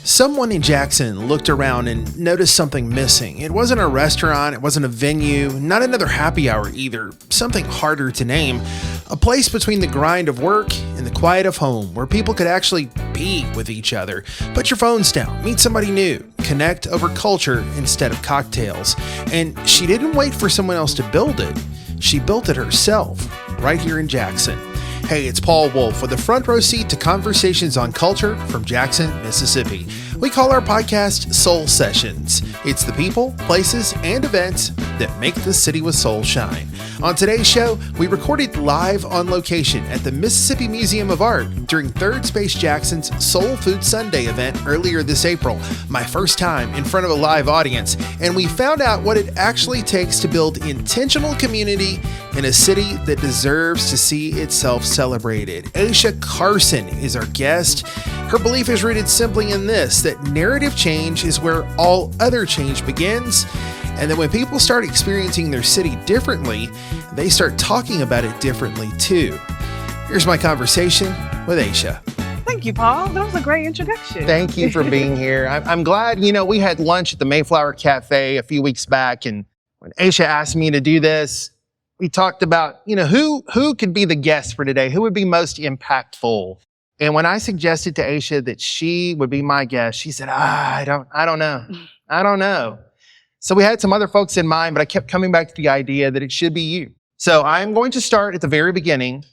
Someone in Jackson looked around and noticed something missing. It wasn't a restaurant, it wasn't a venue, not another happy hour either. Something harder to name. A place between the grind of work and the quiet of home where people could actually be with each other. Put your phones down, meet somebody new, connect over culture instead of cocktails. And she didn't wait for someone else to build it. She built it herself, right here in Jackson. Hey, it's Paul Wolf with a front row seat to conversations on culture from Jackson, Mississippi. We call our podcast Soul Sessions. It's the people, places, and events that make the city with soul shine. On today's show, we recorded live on location at the Mississippi Museum of Art during Third Space Jackson's Soulfood Sunday event earlier this April. My first time in front of a live audience, and we found out what it actually takes to build intentional community in a city that deserves to see itself celebrated. Aisha Carson is our guest. Her belief is rooted simply in this, that narrative change is where all other change begins, and that when people start experiencing their city differently, they start talking about it differently too. Here's my conversation with Aisha. Thank you, Paul. That was a great introduction. Thank you for being here. I'm glad, we had lunch at the Mayflower Cafe a few weeks back, and when Aisha asked me to do this, we talked about, who could be the guest for today? Who would be most impactful? And when I suggested to Aisha that she would be my guest, she said, I don't know. So we had some other folks in mind, but I kept coming back to the idea that it should be you. So I'm going to start at the very beginning.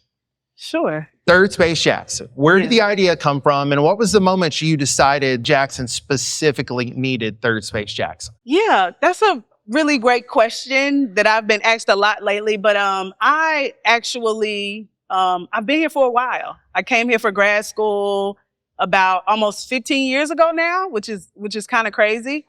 Sure. Third Space Jackson. Where did the idea come from? And what was the moment you decided Jackson specifically needed Third Space Jackson? Yeah, that's a really great question that I've been asked a lot lately. But I actually, I've been here for a while. I came here for grad school about almost 15 years ago now, which is kind of crazy.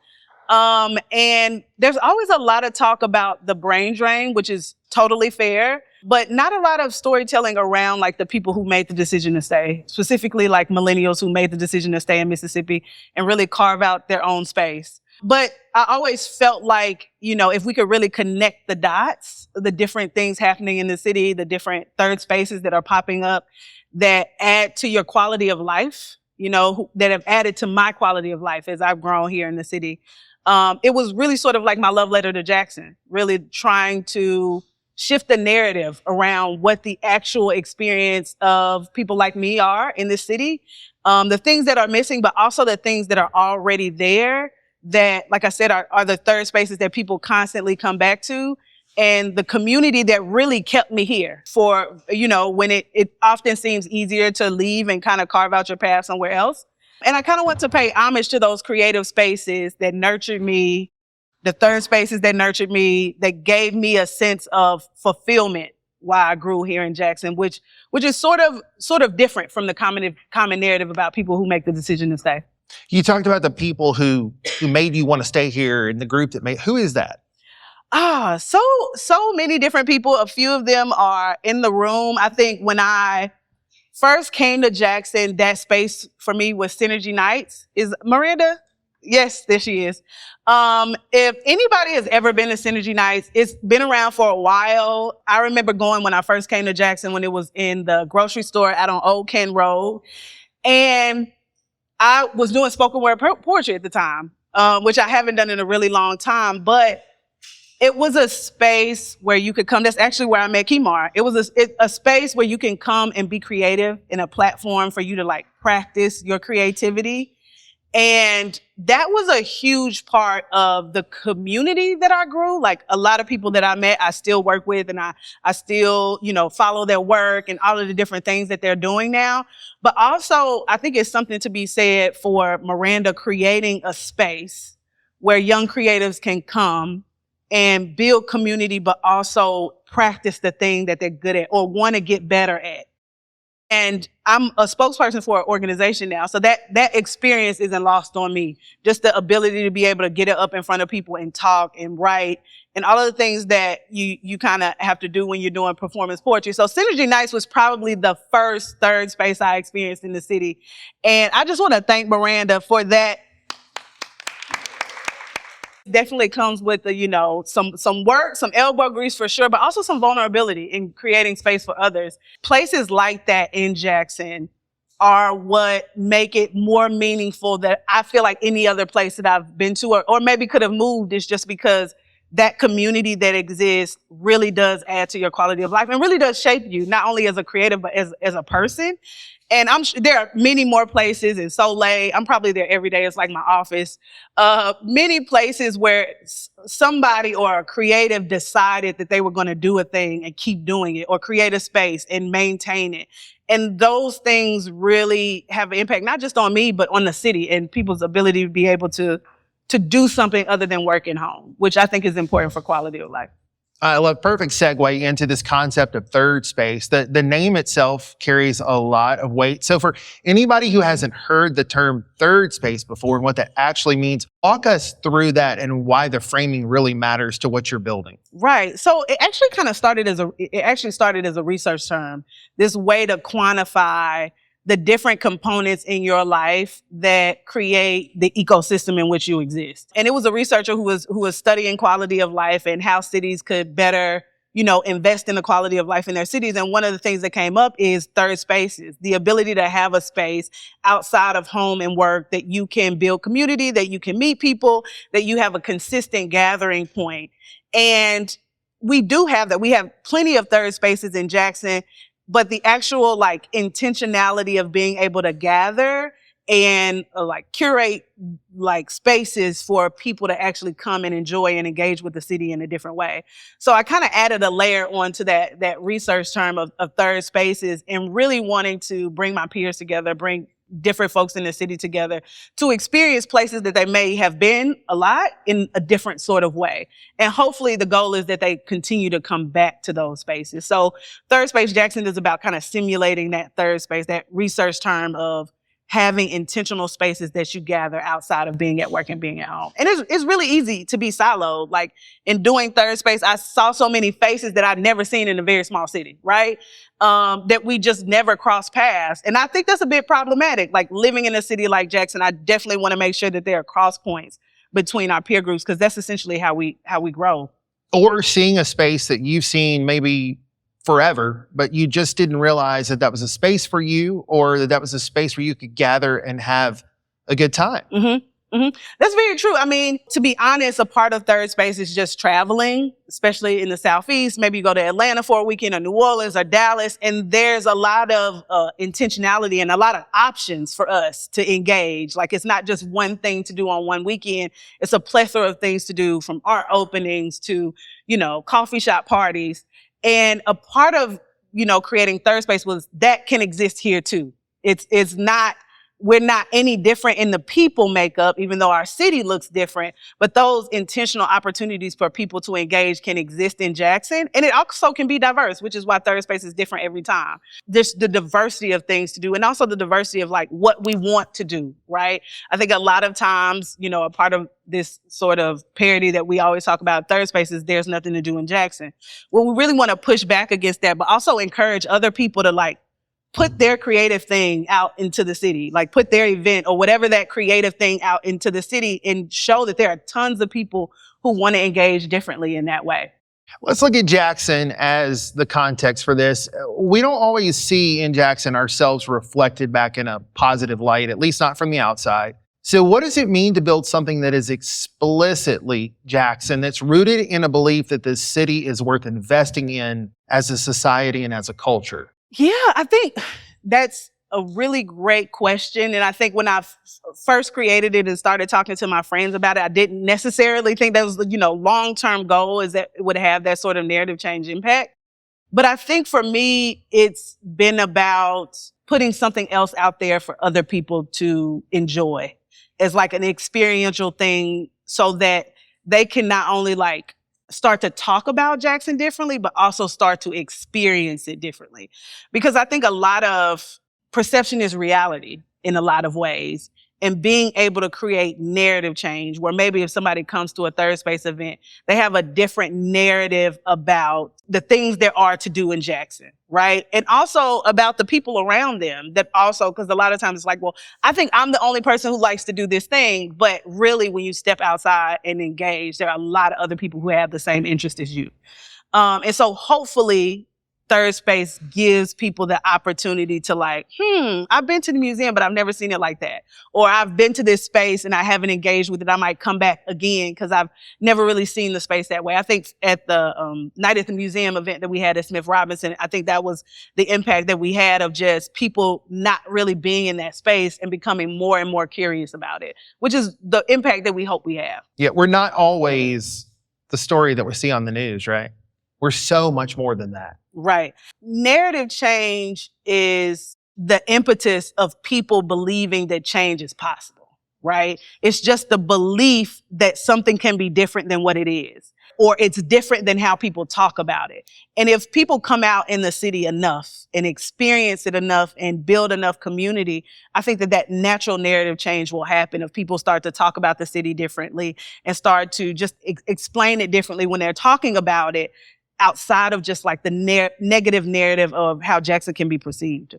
And there's always a lot of talk about the brain drain, which is totally fair, but not a lot of storytelling around like the people who made the decision to stay, specifically like millennials who made the decision to stay in Mississippi and really carve out their own space. But I always felt like, if we could really connect the dots, the different things happening in the city, the different third spaces that are popping up that add to your quality of life, that have added to my quality of life as I've grown here in the city. It was really sort of like my love letter to Jackson, really trying to shift the narrative around what the actual experience of people like me are in this city. The things that are missing, but also the things that are already there that, like I said, are the third spaces that people constantly come back to. And the community that really kept me here for, when it often seems easier to leave and kind of carve out your path somewhere else. And I kind of want to pay homage to those creative spaces that nurtured me, the third spaces that nurtured me, that gave me a sense of fulfillment while I grew here in Jackson, which is sort of different from the common narrative about people who make the decision to stay. You talked about the people who made you want to stay here and the group that who is that? So many different people. A few of them are in the room. I think when I first came to Jackson, that space for me was Synergy Nights. Is Miranda? Yes, there she is. If anybody has ever been to Synergy Nights, it's been around for a while. I remember going when I first came to Jackson when it was in the grocery store out on Old Ken Road. And I was doing spoken word poetry at the time, which I haven't done in a really long time, but it was a space where you could come. That's actually where I met Kimar. It was a space where you can come and be creative, in a platform for you to practice your creativity. And that was a huge part of the community that I grew. Like a lot of people that I met, I still work with, and I still, follow their work and all of the different things that they're doing now. But also, I think it's something to be said for Miranda creating a space where young creatives can come and build community, but also practice the thing that they're good at or want to get better at. And I'm a spokesperson for an organization now. So that experience isn't lost on me. Just the ability to be able to get it up in front of people and talk and write and all of the things that you kind of have to do when you're doing performance poetry. So Synergy Nights was probably the first third space I experienced in the city. And I just want to thank Miranda for that. Definitely comes with some work, some elbow grease for sure, but also some vulnerability in creating space for others. Places like that in Jackson are what make it more meaningful that I feel like any other place that I've been to or maybe could have moved is just because that community that exists really does add to your quality of life and really does shape you, not only as a creative, but as a person. And there are many more places in Soleil. I'm probably there every day. It's like my office. Many places where somebody or a creative decided that they were going to do a thing and keep doing it or create a space and maintain it. And those things really have an impact, not just on me, but on the city and people's ability to be able to do something other than working home, which I think is important for quality of life. I love perfect segue into this concept of third space. The name itself carries a lot of weight. So for anybody who hasn't heard the term third space before and what that actually means, walk us through that and why the framing really matters to what you're building. Right. So it actually started as a research term, this way to quantify the different components in your life that create the ecosystem in which you exist. And it was a researcher who was studying quality of life and how cities could better, invest in the quality of life in their cities. And one of the things that came up is third spaces, the ability to have a space outside of home and work that you can build community, that you can meet people, that you have a consistent gathering point. And we do have that. We have plenty of third spaces in Jackson. But the actual intentionality of being able to gather and curate spaces for people to actually come and enjoy and engage with the city in a different way. So I kind of added a layer onto that research term of third spaces and really wanting to bring my peers together, bring different folks in the city together to experience places that they may have been a lot in a different sort of way. And hopefully the goal is that they continue to come back to those spaces. So Third Space Jackson is about kind of simulating that third space, that research term of having intentional spaces that you gather outside of being at work and being at home. And it's really easy to be siloed. Like in doing third space, I saw so many faces that I'd never seen in a very small city, right? That we just never cross paths. And I think that's a bit problematic. Like living in a city like Jackson, I definitely want to make sure that there are cross points between our peer groups because that's essentially how we grow. Or seeing a space that you've seen maybe forever, but you just didn't realize that was a space for you or that was a space where you could gather and have a good time. Mm-hmm. Mm-hmm. That's very true. I mean, to be honest, a part of third space is just traveling, especially in the Southeast. Maybe you go to Atlanta for a weekend or New Orleans or Dallas, and there's a lot of intentionality and a lot of options for us to engage. Like it's not just one thing to do on one weekend. It's a plethora of things to do from art openings to, coffee shop parties. And a part of, creating third space was that can exist here too. We're not any different in the people makeup, even though our city looks different, but those intentional opportunities for people to engage can exist in Jackson. And it also can be diverse, which is why third space is different every time. There's the diversity of things to do and also the diversity of what we want to do, right? I think a lot of times, a part of this sort of parody that we always talk about third space is there's nothing to do in Jackson. Well, we really want to push back against that, but also encourage other people to put their creative thing out into the city, put their event or whatever that creative thing out into the city and show that there are tons of people who want to engage differently in that way. Let's look at Jackson as the context for this. We don't always see in Jackson ourselves reflected back in a positive light, at least not from the outside. So what does it mean to build something that is explicitly Jackson, that's rooted in a belief that this city is worth investing in as a society and as a culture? Yeah, I think that's a really great question. And I think when I first created it and started talking to my friends about it, I didn't necessarily think that was the, long-term goal is that it would have that sort of narrative change impact. But I think for me, it's been about putting something else out there for other people to enjoy as an experiential thing so that they can not only start to talk about Jackson differently, but also start to experience it differently. Because I think a lot of perception is reality in a lot of ways. And being able to create narrative change where maybe if somebody comes to a third space event, they have a different narrative about the things there are to do in Jackson, right? And also about the people around them that also, because a lot of times it's I think I'm the only person who likes to do this thing. But really when you step outside and engage, there are a lot of other people who have the same interest as you. And so hopefully third space gives people the opportunity to like, I've been to the museum, but I've never seen it like that. Or I've been to this space and I haven't engaged with it. I might come back again because I've never really seen the space that way. I think at the Night at the Museum event that we had at Smith Robinson, I think that was the impact that we had of just people not really being in that space and becoming more and more curious about it, which is the impact that we hope we have. Yeah, we're not always the story that we see on the news, right? We're so much more than that. Right. Narrative change is the impetus of people believing that change is possible, right? It's just the belief that something can be different than what it is, or it's different than how people talk about it. And if people come out in the city enough and experience it enough and build enough community, I think that natural narrative change will happen if people start to talk about the city differently and start to just explain it differently when they're talking about it, outside of just like the negative narrative of how Jackson can be perceived.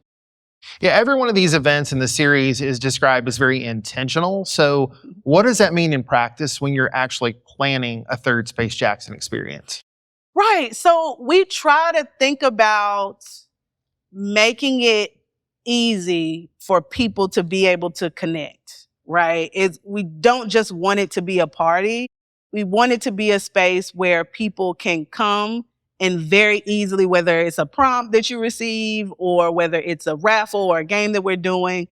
Yeah, every one of these events in the series is described as very intentional. So what does that mean in practice when you're actually planning a Third Space Jackson experience? Right. So we try to think about making it easy for people to be able to connect, right? We don't just want it to be a party. We want it to be a space where people can come and very easily, whether it's a prompt that you receive or whether it's a raffle or a game that we're doing,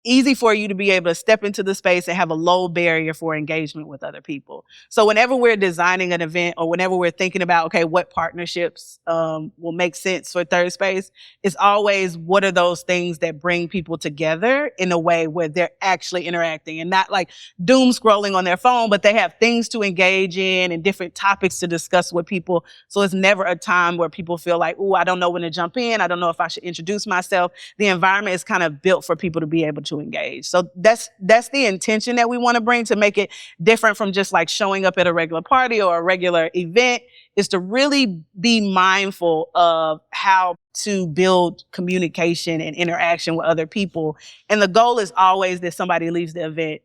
easy for you to be able to step into the space and have a low barrier for engagement with other people. So whenever we're designing an event or whenever we're thinking about, okay, what partnerships will make sense for Third Space, it's always what are those things that bring people together in a way where they're actually interacting and not like doom scrolling on their phone, but they have things to engage in and different topics to discuss with people. So it's never a time where people feel like, oh, I don't know when to jump in. I don't know if I should introduce myself. The environment is kind of built for people to be able to engage. So that's the intention that we want to bring to make it different from just like showing up at a regular party or a regular event, is to really be mindful of how to build communication and interaction with other people. And the goal is always that somebody leaves the event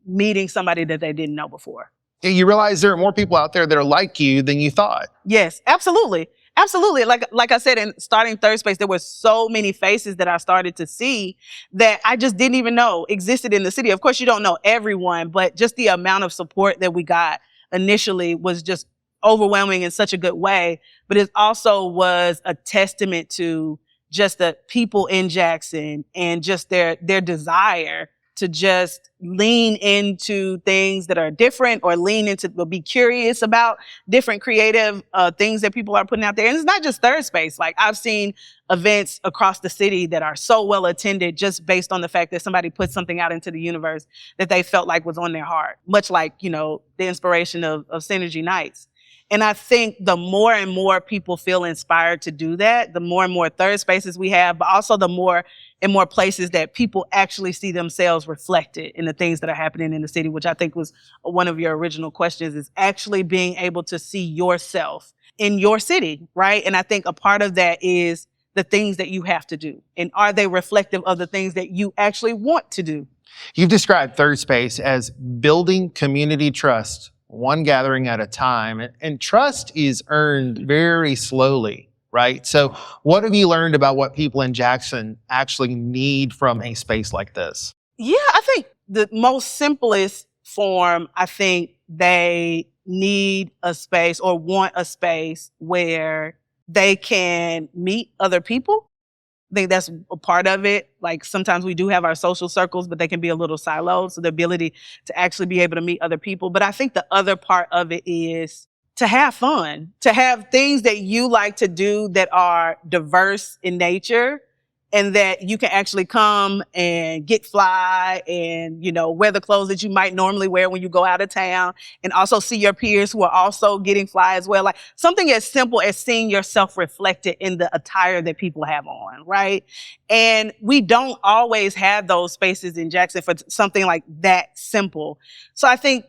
meeting somebody that they didn't know before. You realize there are more people out there that are like you than you thought. Yes, absolutely. Absolutely. Like I said, in starting Third Space, there were so many faces that I started to see that I just didn't even know existed in the city. Of course, you don't know everyone, but just the amount of support that we got initially was just overwhelming in such a good way. But it also was a testament to just the people in Jackson and just their desire to just lean into things that are different or be curious about different creative things that people are putting out there. And it's not just Third Space. Like I've seen events across the city that are so well attended just based on the fact that somebody put something out into the universe that they felt like was on their heart, much like, the inspiration of Synergy Nights. And I think the more and more people feel inspired to do that, the more and more Third Spaces we have, but also the more and more places that people actually see themselves reflected in the things that are happening in the city, which I think was one of your original questions, is actually being able to see yourself in your city, right? And I think a part of that is the things that you have to do. And are they reflective of the things that you actually want to do? You've described Third Space as building community trust, one gathering at a time. And trust is earned very slowly, right? So what have you learned about what people in Jackson actually need from a space like this? Yeah, I think the most simplest form, I think they need a space or want a space where they can meet other people. I think that's a part of it. Like sometimes we do have our social circles, but they can be a little siloed. So the ability to actually be able to meet other people. But I think the other part of it is to have fun, to have things that you like to do that are diverse in nature and that you can actually come and get fly and, wear the clothes that you might normally wear when you go out of town and also see your peers who are also getting fly as well. Like something as simple as seeing yourself reflected in the attire that people have on, right? And we don't always have those spaces in Jackson for something like that simple. So I think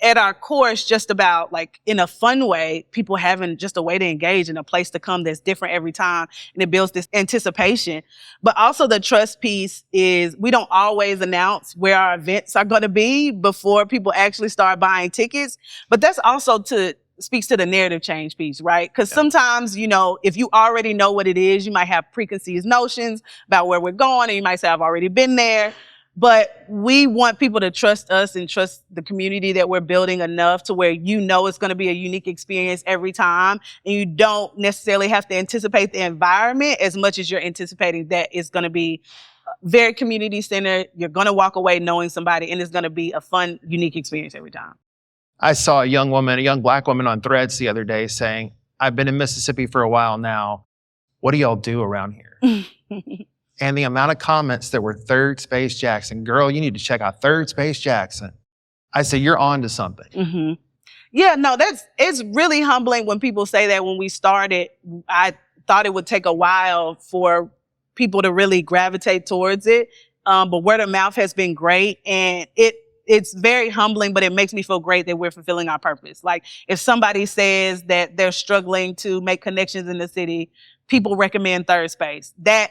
at our core, it's just about like in a fun way, people having just a way to engage and a place to come that's different every time. And it builds this anticipation. But also the trust piece is we don't always announce where our events are going to be before people actually start buying tickets. But that's also to speaks to the narrative change piece, right? Because sometimes, if you already know what it is, you might have preconceived notions about where we're going, and you might say, I've already been there. But we want people to trust us and trust the community that we're building enough to where it's going to be a unique experience every time. And you don't necessarily have to anticipate the environment as much as you're anticipating that it's going to be very community centered. You're going to walk away knowing somebody, and it's going to be a fun, unique experience every time. I saw a young Black woman on Threads the other day saying, I've been in Mississippi for a while now. What do y'all do around here? And the amount of comments that were Third Space Jackson, girl, you need to check out Third Space Jackson. I say, you're on to something. Mm-hmm. Yeah, no, it's really humbling when people say that. When we started, I thought it would take a while for people to really gravitate towards it. But word of mouth has been great, and it's very humbling, but it makes me feel great that we're fulfilling our purpose. Like, if somebody says that they're struggling to make connections in the city, people recommend Third Space. That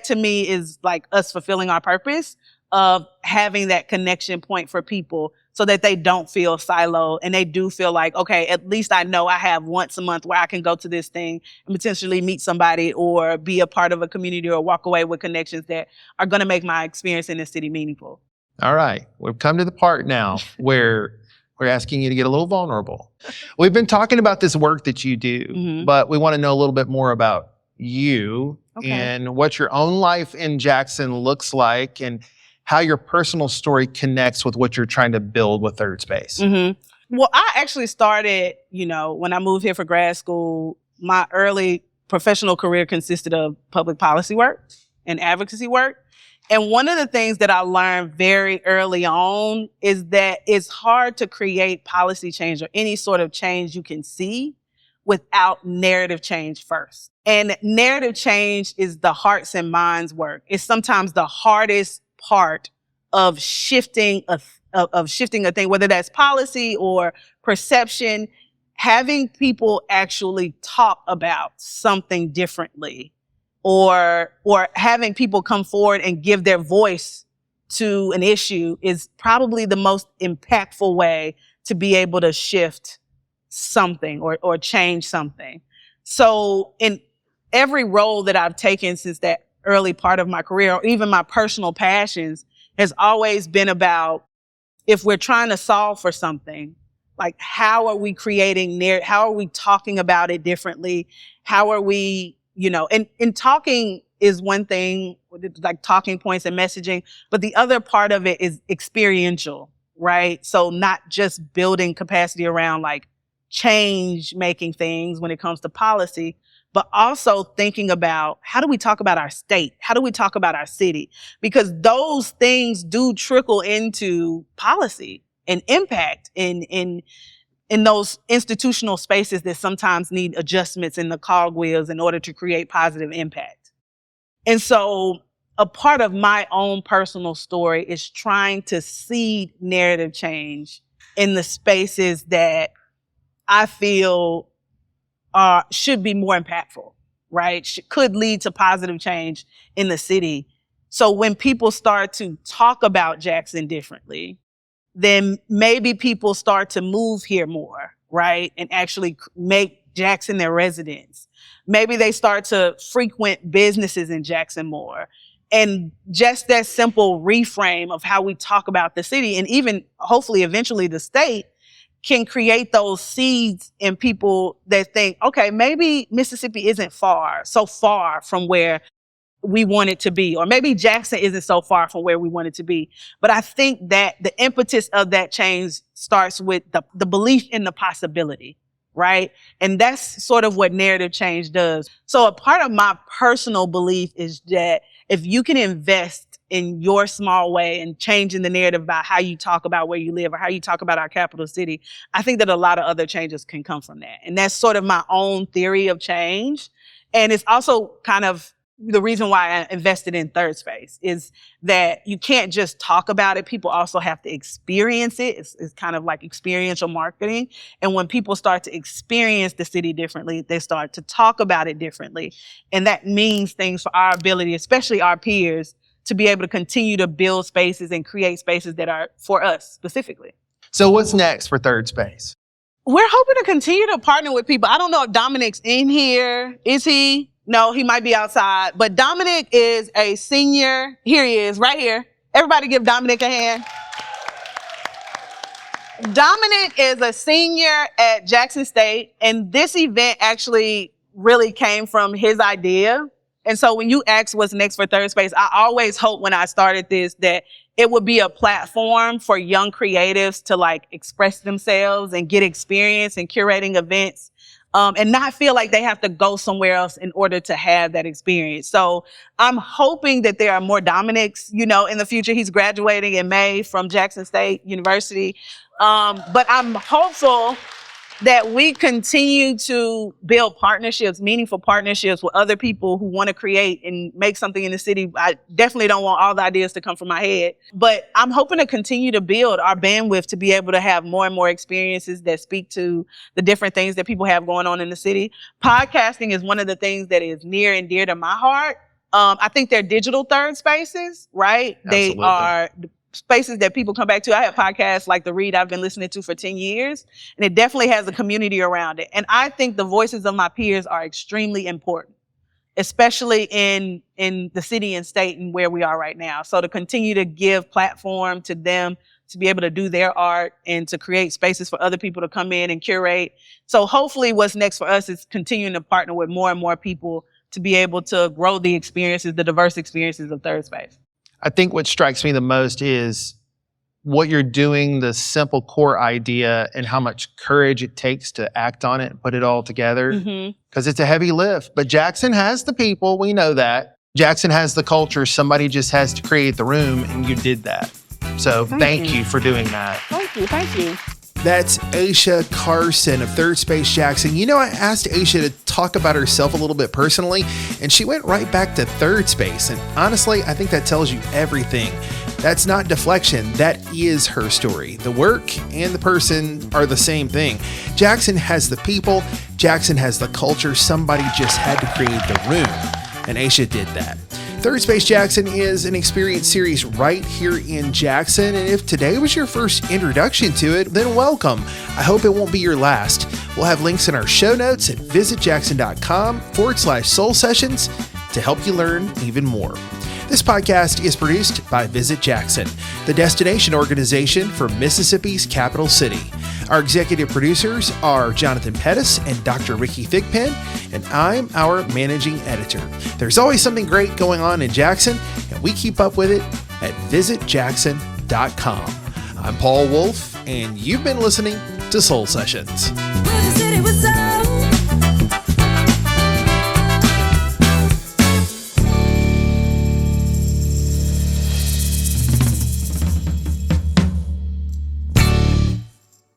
to me is like us fulfilling our purpose of having that connection point for people so that they don't feel siloed and they do feel like, okay, at least I know I have once a month where I can go to this thing and potentially meet somebody or be a part of a community or walk away with connections that are going to make my experience in the city meaningful. All right. We've come to the part now where we're asking you to get a little vulnerable. We've been talking about this work that you do, but we want to know a little bit more about you and what your own life in Jackson looks like and how your personal story connects with what you're trying to build with Third Space. Well, I actually started, when I moved here for grad school, my early professional career consisted of public policy work and advocacy work. And one of the things that I learned very early on is that it's hard to create policy change or any sort of change you can see without narrative change first. And narrative change is the hearts and minds work. It's sometimes the hardest part of shifting a thing, whether that's policy or perception. Having people actually talk about something differently, or having people come forward and give their voice to an issue is probably the most impactful way to be able to shift something or change something. So in every role that I've taken since that early part of my career, or even my personal passions, has always been about, if we're trying to solve for something, like, how are we creating how are we talking about it differently? How are we, and talking is one thing, like talking points and messaging, but the other part of it is experiential, right? So not just building capacity around like change making things when it comes to policy, but also thinking about, how do we talk about our state? How do we talk about our city? Because those things do trickle into policy and impact in those institutional spaces that sometimes need adjustments in the cogwheels in order to create positive impact. And so a part of my own personal story is trying to seed narrative change in the spaces that I feel should be more impactful, right? Could lead to positive change in the city. So when people start to talk about Jackson differently, then maybe people start to move here more, right? And actually make Jackson their residence. Maybe they start to frequent businesses in Jackson more. And just that simple reframe of how we talk about the city, and even hopefully eventually the state, can create those seeds in people that think, okay, maybe Mississippi isn't so far from where we want it to be, or maybe Jackson isn't so far from where we want it to be. But I think that the impetus of that change starts with the belief in the possibility, right? And that's sort of what narrative change does. So a part of my personal belief is that if you can invest in your small way and changing the narrative about how you talk about where you live or how you talk about our capital city, I think that a lot of other changes can come from that. And that's sort of my own theory of change. And it's also kind of the reason why I invested in Third Space, is that you can't just talk about it. People also have to experience it. It's kind of like experiential marketing. And when people start to experience the city differently, they start to talk about it differently. And that means things for our ability, especially our peers, to be able to continue to build spaces and create spaces that are for us specifically. So what's next for Third Space? We're hoping to continue to partner with people. I don't know if Dominic's in here. Is he? No, he might be outside. But Dominic is a senior. Here he is, right here. Everybody give Dominic a hand. Dominic is a senior at Jackson State, and this event actually really came from his idea. And so when you ask what's next for Third Space, I always hope when I started this that it would be a platform for young creatives to like express themselves and get experience in curating events, and not feel like they have to go somewhere else in order to have that experience. So I'm hoping that there are more Dominics, in the future. He's graduating in May from Jackson State University. But I'm hopeful that we continue to build partnerships, meaningful partnerships with other people who want to create and make something in the city. I definitely don't want all the ideas to come from my head, but I'm hoping to continue to build our bandwidth to be able to have more and more experiences that speak to the different things that people have going on in the city. Podcasting is one of the things that is near and dear to my heart. I think they're digital third spaces, right? Absolutely. They are spaces that people come back to. I have podcasts like The Read I've been listening to for 10 years, and it definitely has a community around it. And I think the voices of my peers are extremely important, especially in the city and state and where we are right now. So to continue to give platform to them to be able to do their art and to create spaces for other people to come in and curate. So hopefully what's next for us is continuing to partner with more and more people to be able to grow the experiences, the diverse experiences of Third Space. I think what strikes me the most is what you're doing, the simple core idea, and how much courage it takes to act on it and put it all together. Because it's a heavy lift. But Jackson has the people. We know that. Jackson has the culture. Somebody just has to create the room, and you did that. So thank you for doing that. Thank you. That's Aisha Carson of Third Space Jackson. I asked Aisha to talk about herself a little bit personally, and she went right back to Third Space. And honestly, I think that tells you everything. That's not deflection. That is her story. The work and the person are the same thing. Jackson has the people. Jackson has the culture. Somebody just had to create the room, and Aisha did that. Third Space Jackson is an experience series right here in Jackson, and if today was your first introduction to it, then welcome. I hope it won't be your last. We'll have links in our show notes at visitjackson.com/soul sessions to help you learn even more. This podcast is produced by Visit Jackson, the destination organization for Mississippi's capital city. Our executive producers are Jonathan Pettis and Dr. Ricky Thigpen, and I'm our managing editor. There's always something great going on in Jackson, and we keep up with it at visitjackson.com. I'm Paul Wolf, and you've been listening to Soul Sessions.